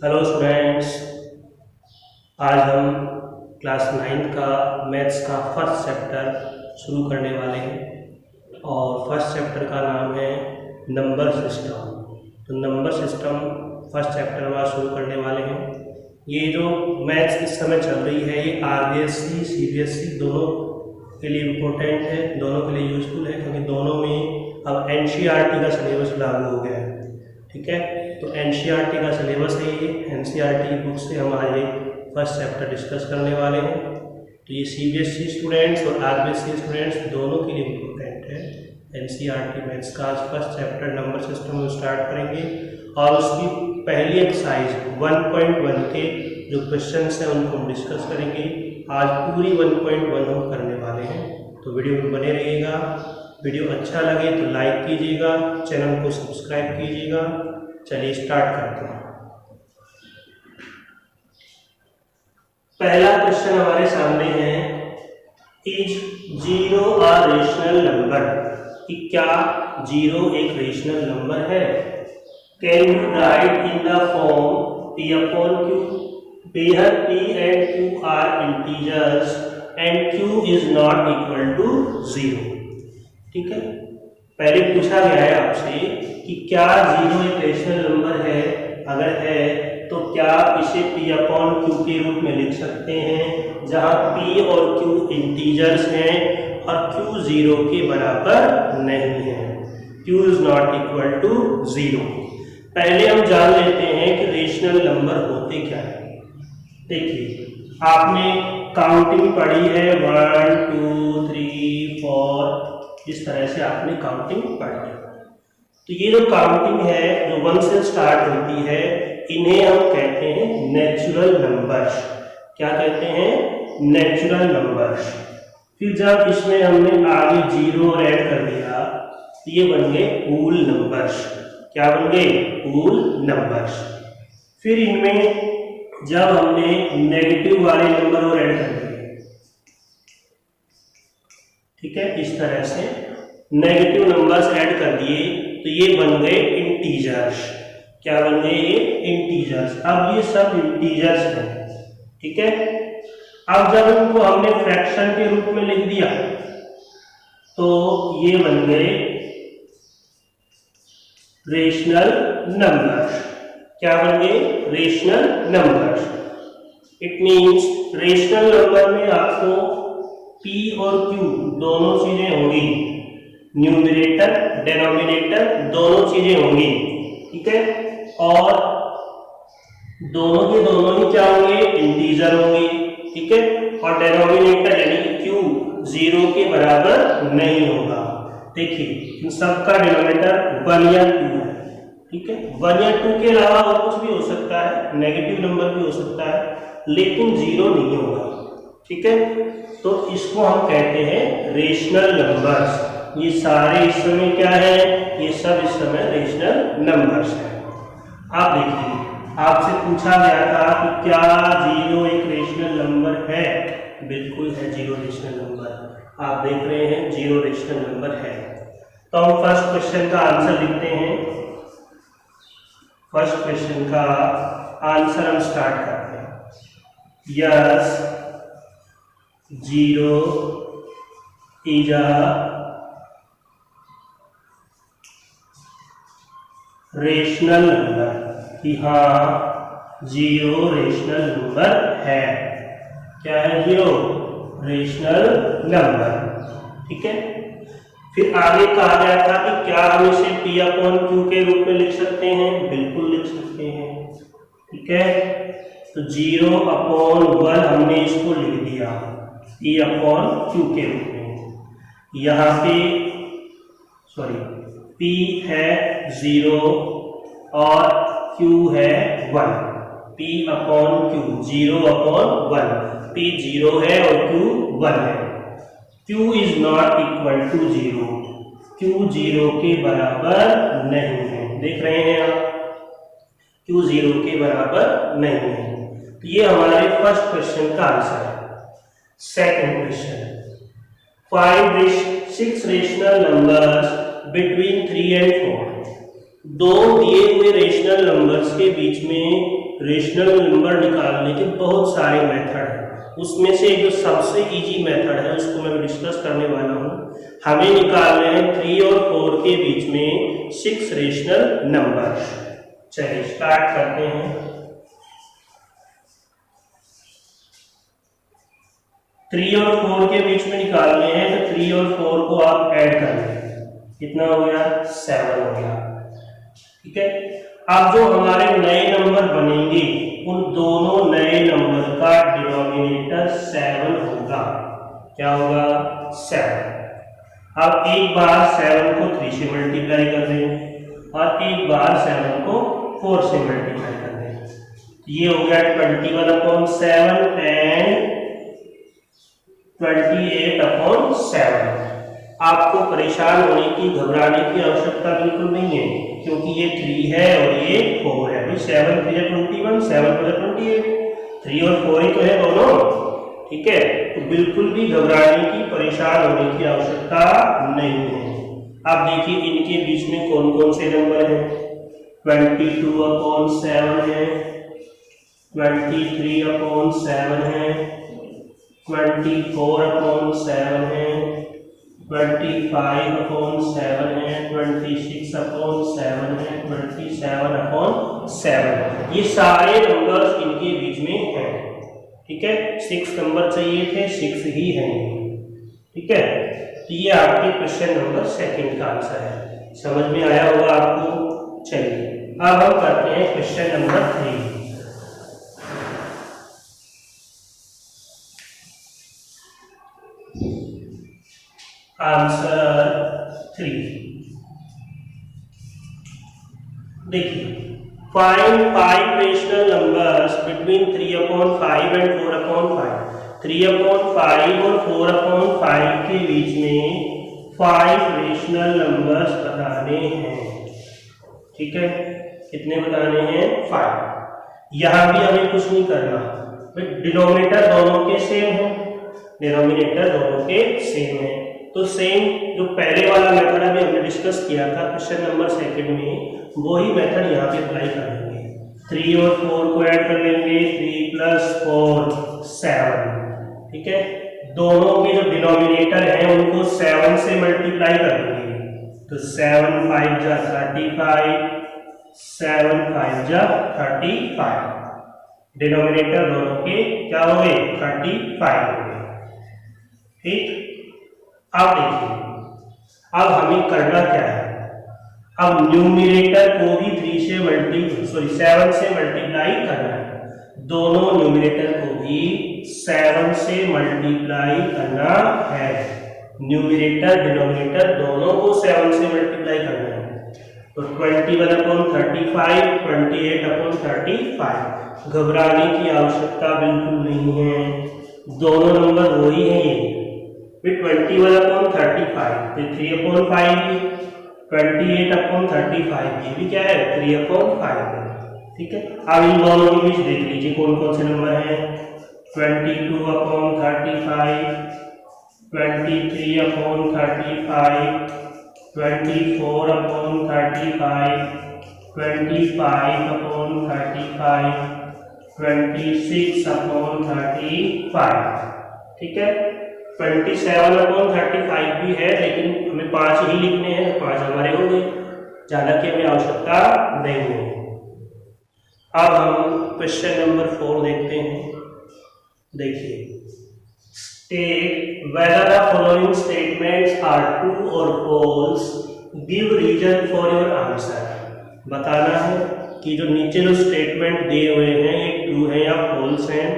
Hello students, आज हम class 9 का मैथ्स का फर्स्ट चैप्टर शुरू करने वाले हैं और फर्स्ट चैप्टर का नाम है नंबर सिस्टम। तो नंबर सिस्टम फर्स्ट चैप्टर में शुरू करने वाले हैं। ये जो मैथ्स इस समय चल रही है ये आरबीएससी सीबीएसई दोनों के लिए इम्पोर्टेंट है, दोनों के लिए यूजफुल है, क्योंकि दोनों में अब एनसीईआरटी का सिलेबस लागू हो गया है। ठीक है, तो एनसीईआरटी का सिलेबस है ये। एनसीईआरटी बुक से हम आज फर्स्ट चैप्टर डिस्कस करने वाले हैं। तो ये सीबीएसई स्टूडेंट्स और आरबीएससी स्टूडेंट्स दोनों के लिए इम्पोर्टेंट है। एनसीईआरटी मैथ्स का आज फर्स्ट चैप्टर नंबर सिस्टम में स्टार्ट करेंगे और उसकी पहली एक्सरसाइज 1.1 के जो क्वेश्चंस हैं उनको हम डिस्कस करेंगे। आज पूरी 1.1 हम करने वाले हैं, तो वीडियो में बने रहिएगा। वीडियो अच्छा लगे तो लाइक कीजिएगा, चैनल को सब्सक्राइब कीजिएगा। चलिए स्टार्ट करते हैं। पहला क्वेश्चन हमारे सामने है, इज 0 अ रेशनल नंबर? कि क्या 0 एक रेशनल नंबर है? Can you right in the form p upon q where p and q are integers and q is not equal to 0। ठीक है, पहले पूछा गया है आपसे कि क्या 0 एक रेशनल नंबर है, अगर है तो क्या इसे p अपॉन q के रूप में लिख सकते हैं, जहां p और q इंटीजर्स हैं और q 0 के बराबर नहीं है। q is not equal to 0। पहले हम जान लेते हैं कि रेशनल नंबर होते क्या है। देखिए, आपने काउंटिंग पढ़ी है 1 2 3 4, इस तरह से आपने काउंटिंग पढ़ी है। तो ये जो काउंटिंग है जो 1 से स्टार्ट होती है, इन्हें हम कहते हैं नेचुरल नंबर्स। क्या कहते हैं? Natural numbers. फिर जब इसमें हमने आगे 0 ऐड कर दिया तो ये बन गए होल नंबर्स। क्या बन गए? Whole numbers. फिर इनमें जब हमने नेगेटिव वाले नंबर और ऐड कर दिए, ठीक है, इस तरह से नेगेटिव नंबर्स ऐड कर दिए तो ये बन गए इंटीजर्स। क्या बन गए? ये इंटीजर्स। अब ये सब इंटीजर्स हैं। ठीक है, अब जब इनको हमने फ्रैक्शन के रूप में लिख दिया तो ये बन गए रेशनल नंबर्स। क्या बन गए? Rational numbers. It means rational number में आपको p और q दोनों चीजें होंगी, न्यूमरेटर डिनोमिनेटर दोनों चीजें होंगी। ठीक है, और दोनों के दोनों ही क्या होंगे? इंटीजर होंगे। ठीक है, और डिनोमिनेटर यानी q 0 के बराबर नहीं होगा। देखिए, इन सबका डिनोमिनेटर 1 या 2 है। ठीक है, 1 या 2 के अलावा और कुछ भी हो सकता है, नेगेटिव नंबर भी हो सकता है, लेकिन 0 नहीं होगा। ठीक है, तो इसको हम कहते हैं रेशनल नंबर्स। ये सारे इस समय क्या है? ये सब इस समय रेशनल नंबर्स है। आप देखिए, आपसे पूछा गया था कि क्या 0 एक रेशनल नंबर है? बिल्कुल है, 0 रेशनल नंबर। आप देख रहे हैं 0 रेशनल नंबर है। तो हम फर्स्ट क्वेश्चन का आंसर लिखते हैं। फर्स्ट क्वेश्चन का आंसर हम स्टार्ट करते हैं। Yes 0 is a rational number. कि हाँ 0 रेशनल नंबर है। क्या है? 0 रेशनल नंबर। ठीक है, फिर आगे कहा गया था कि क्या हम इसे p अपॉन q के रूप में लिख सकते हैं? बिल्कुल लिख सकते हैं। ठीक है, तो 0 अपॉन 1 हमने इसको लिख दिया p अपॉन q के रूप में। यहाँ पे p है 0 और q है 1। p upon q 0 upon 1, p 0 है और q 1 है। q is not equal to 0, q 0 के बराबर नहीं है। देख रहे हैं आप, q 0 के बराबर नहीं है। तो ये हमारे फर्स्ट क्वेश्चन का आंसर है। Second question, find 6 rational numbers between 3 and 4। दो दिए हुए रेशनल नंबर्स के बीच में रेशनल नंबर निकालने के बहुत सारे मेथड हैं। उसमें से जो सबसे इजी मेथड है उसको मैं डिस्कस करने वाला हूँ। हमें निकालने हैं 3 और 4 के बीच में 6 रेशनल नंबर। चलिए स्टार्ट करते हैं। 3 और 4 के बीच में निकालने हैं तो 3 और 4 को आप ऐड कर लें, कितना हो गया 7 हो गया। ठीक है, अब जो हमारे नए नंबर बनेंगे उन दोनों नए नंबर का डिनोमिनेटर 7 होगा। क्या होगा 7। अब एक बार 7 को 3 से मल्टीप्लाई कर दें और एक बार 7 को 4 से मल्टीप्लाई कर दें। ये हो गया 21/7 एंड 28/7। आपको परेशान होने की, घबराने की आवश्यकता बिल्कुल नहीं है, क्योंकि ये 3 है और ये 4 है। भाई 7 3 21, 7 28, 3 और 4 ही तो है दोनों। ठीक है, तो बिल्कुल भी घबराने की, परेशान होने की आवश्यकता नहीं है। अब देखिए इनके बीच में कौन कौन से नंबर हैं। 22/7 है, 23/7 है, 24/7 है, 25/7 है, 26/7 है, 27/7। ये सारे नंबर्स इनके बीच में हैं। ठीक है, 6 नंबर चाहिए थे, 6 ही हैं। ठीक है, तो ये आपके क्वेश्चन नंबर 2 का आंसर है। समझ में आया होगा आपको। चलिए अब हम करते हैं क्वेश्चन नंबर 3। आंसर 3 देखिए, find 5 rational numbers between 3/5 and 4/5। 3/5 और 4/5 के बीच में 5 रेशनल नंबर्स बताने हैं। ठीक है, कितने बताने हैं 5। यहां भी हमें कुछ नहीं करना, डिनोमिनेटर दोनों के सेम है, डिनोमिनेटर दोनों के सेम है। तो सेम जो पहले वाला मेथड अभी हमने डिस्कस किया था क्वेश्चन नंबर 2 में, वही मेथड यहाँ पे अप्लाई कर लेंगे। 3 और 4 को ऐड कर लेंगे, 3 + 4 7। ठीक है, दोनों के जो डिनोमिनेटर हैं उनको 7 से मल्टीप्लाई कर देंगे। तो 7 5 जा 35, 7 5 जा 35। डिनोमिनेटर दोनों के क्या हो गए 35 हो गए। ठीक, अब देखिए अब हमें करना क्या है। अब न्यूमरेटर को भी 7 से मल्टीप्लाई करना है। दोनों न्यूमरेटर को भी 7 से मल्टीप्लाई करना है। न्यूमरेटर डिनोमिनेटर दोनों को 7 से मल्टीप्लाई करना है। तो 21/35, 28/35। घबराने की आवश्यकता बिल्कुल नहीं है, दोनों नंबर वही है। ये 21/35, 3/5, 28/35, ये भी क्या है 3/5। ठीक है, अब इन दोनों के बीच देख लीजिए कौन कौन से नंबर हैं। 22/35, 23/35, 24/35, 25/35, 26/35। ठीक है, 27/35 भी है, लेकिन हमें 5 ही लिखने हैं, 5 हमारे हो गए, ज्यादा की हमें आवश्यकता नहीं है। अब हम क्वेश्चन नंबर 4 देखते हैं। देखिए, state whether the following statements are true और false, give reason for your answer. बताना है कि जो नीचे जो स्टेटमेंट दिए हुए हैं ये ट्रू है या फॉल्स हैं,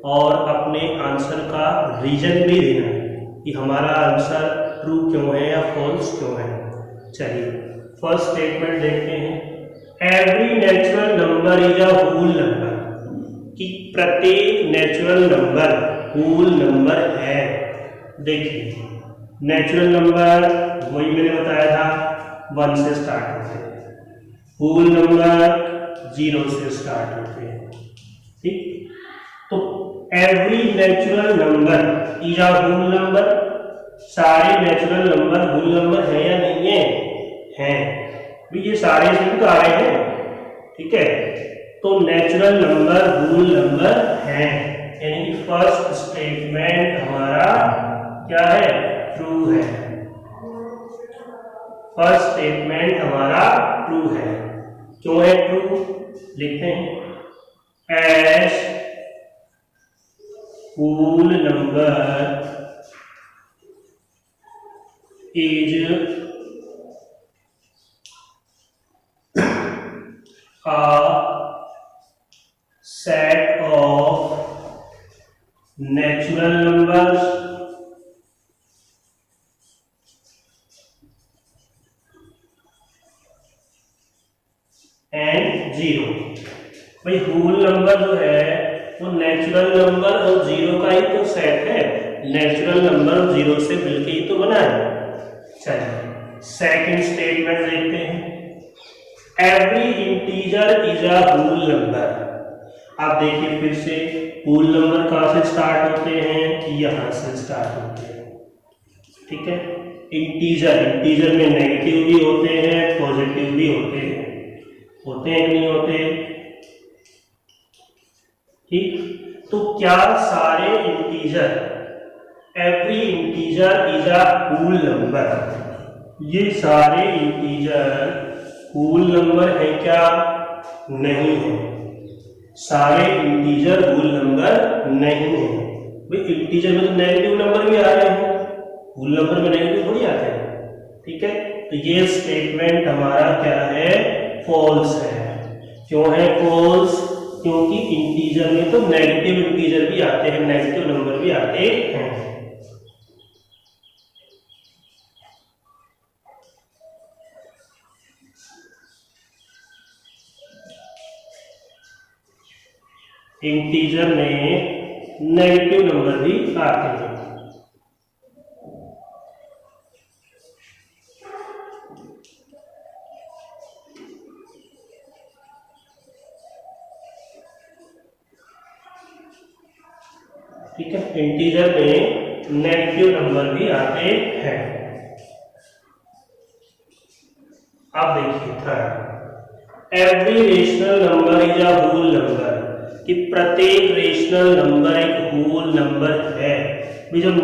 और अपने आंसर का रीजन भी देना है कि हमारा आंसर ट्रू क्यों है या फॉल्स क्यों है। चलिए फर्स्ट स्टेटमेंट देखते हैं। Every natural number is a whole number, कि प्रत्येक नेचुरल नंबर होल नंबर है। देखिए नेचुरल नंबर वही मैंने बताया था 1 से स्टार्ट होते हैं, होल नंबर 0 से स्टार्ट होते हैं। ठीक, तो every natural number is a whole number, सारे नेचुरल नंबर होल नंबर है या नहीं है? हैं। भी ये सारे इसमें तो आ रहे हैं। ठीक है, तो नेचुरल नंबर होल नंबर है, यानी कि फर्स्ट स्टेटमेंट हमारा क्या है, ट्रू है। फर्स्ट स्टेटमेंट हमारा ट्रू है। क्यों है ट्रू, लिखते हैं as whole number is a set of natural numbers and zero। भाई होल नंबर जो है वो नेचुरल नंबर और जीरो का ही तो सेट है, नेचुरल नंबर और जीरो से मिलके ही तो बना है। चलिए सेकंड स्टेटमेंट देखते हैं, every integer is a whole number. आप देखिए फिर से होल नंबर कहां से स्टार्ट होते हैं, यहां से स्टार्ट होते हैं, ठीक है। इंटीजर में नेगेटिव भी होते हैं पॉजिटिव भी होते हैं कि नहीं होते, ठीक। तो क्या सारे integer, every integer is a whole number, ये सारे इंटीजर होल नंबर है क्या, नहीं है। सारे इंटीजर होल नंबर नहीं है। भाई इंटीजर में तो नेगेटिव नंबर भी आ रहे हैं, होल नंबर में नेगेटिव थोड़ी आते हैं, ठीक है। तो ये स्टेटमेंट हमारा क्या है, फॉल्स है। क्यों है फॉल्स, क्योंकि इंटीजर में तो नेगेटिव इंटीजर भी आते हैं, नेगेटिव नंबर भी आते हैं। इंटीजर में नेगेटिव नंबर भी आते हैं। ठीक है, इंटीजर में नेगेटिव नंबर भी आते हैं। अब देखिए third, every rational number is a whole number, कि प्रत्येक रेशनल नंबर एक होल नंबर है। भी जब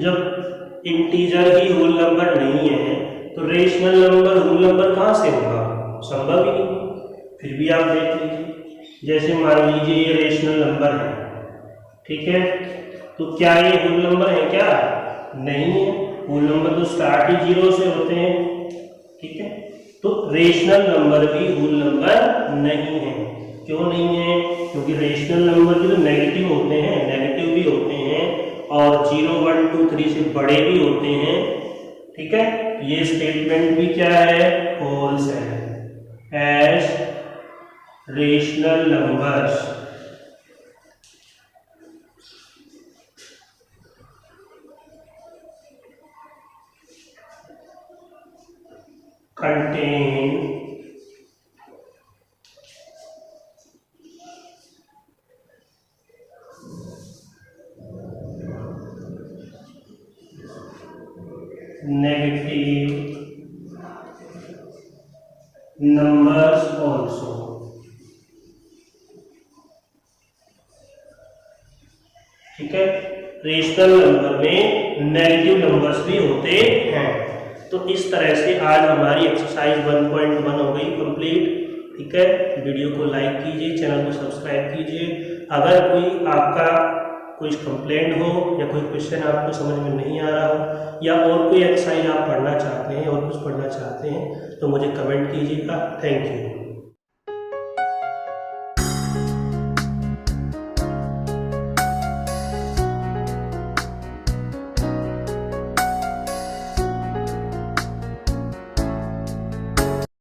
जब इंटीजर ही होल नंबर नहीं है तो रेशनल नंबर होल नंबर कहां से होगा, संभव ही नहीं। फिर भी आप देख लीजिए, जैसे मान लीजिए ये रेशनल नंबर है, ठीक है, तो क्या ये होल नंबर है क्या, नहीं है। होल नंबर तो स्टार्ट ही जीरो से होते हैं, ठीक है। तो रेशनल नंबर भी होल नंबर नहीं है। क्यों नहीं है, क्योंकि रेशनल नंबर जो नेगेटिव होते हैं, नेगेटिव भी होते हैं और 0 1 2 3 से बड़े भी होते हैं, ठीक है। ये स्टेटमेंट भी क्या है, फॉल्स है। As rational numbers contain negative numbers also, ठीक है। रेशनल नंबर में नेगेटिव नंबर्स भी होते हैं। तो इस तरह से आज हमारी एक्सरसाइज 1.1 हो गई कंप्लीट, ठीक है। वीडियो को लाइक कीजिए, चैनल को सब्सक्राइब कीजिए। अगर कोई आपका कोई कंप्लेंट हो या कोई क्वेश्चन आपको समझ में नहीं आ रहा हो या और कोई एक्सरसाइज आप पढ़ना चाहते हैं और कुछ पढ़ना चाहते हैं तो मुझे कमेंट कीजिएगा। Thank you.